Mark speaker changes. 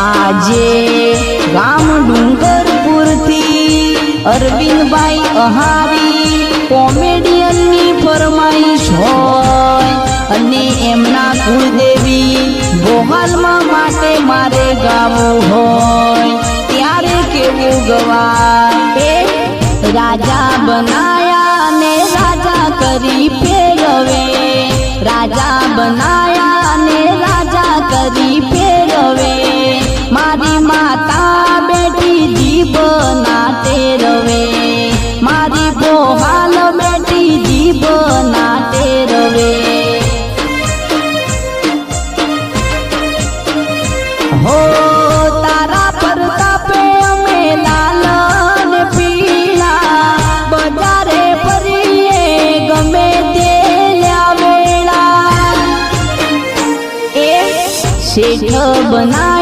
Speaker 1: આજે ગામ ડુંગરપુરથી અરવિંદભાઈ અહારી કોમેડિયનની ફરમાઈશ હોય અને એમના કુળદેવી બોહાલમાં માટે મારે ગાવું હોય ત્યારે કેવું ગવાય રાજા બનાયા ને રાજા કરી ફેરવે રાજા બનાયા ને રાજા કરી ફેરવે મારી માતા બેટી જીભ ના ટેરવે મારી બોહાલ બેટી જીભ ના ટેરવે હો તારા પ્રતાપે અમે લાલ ને પીળા બજારે ફરીએ ગમે તે લ્યા વેળા એ શેઠ બના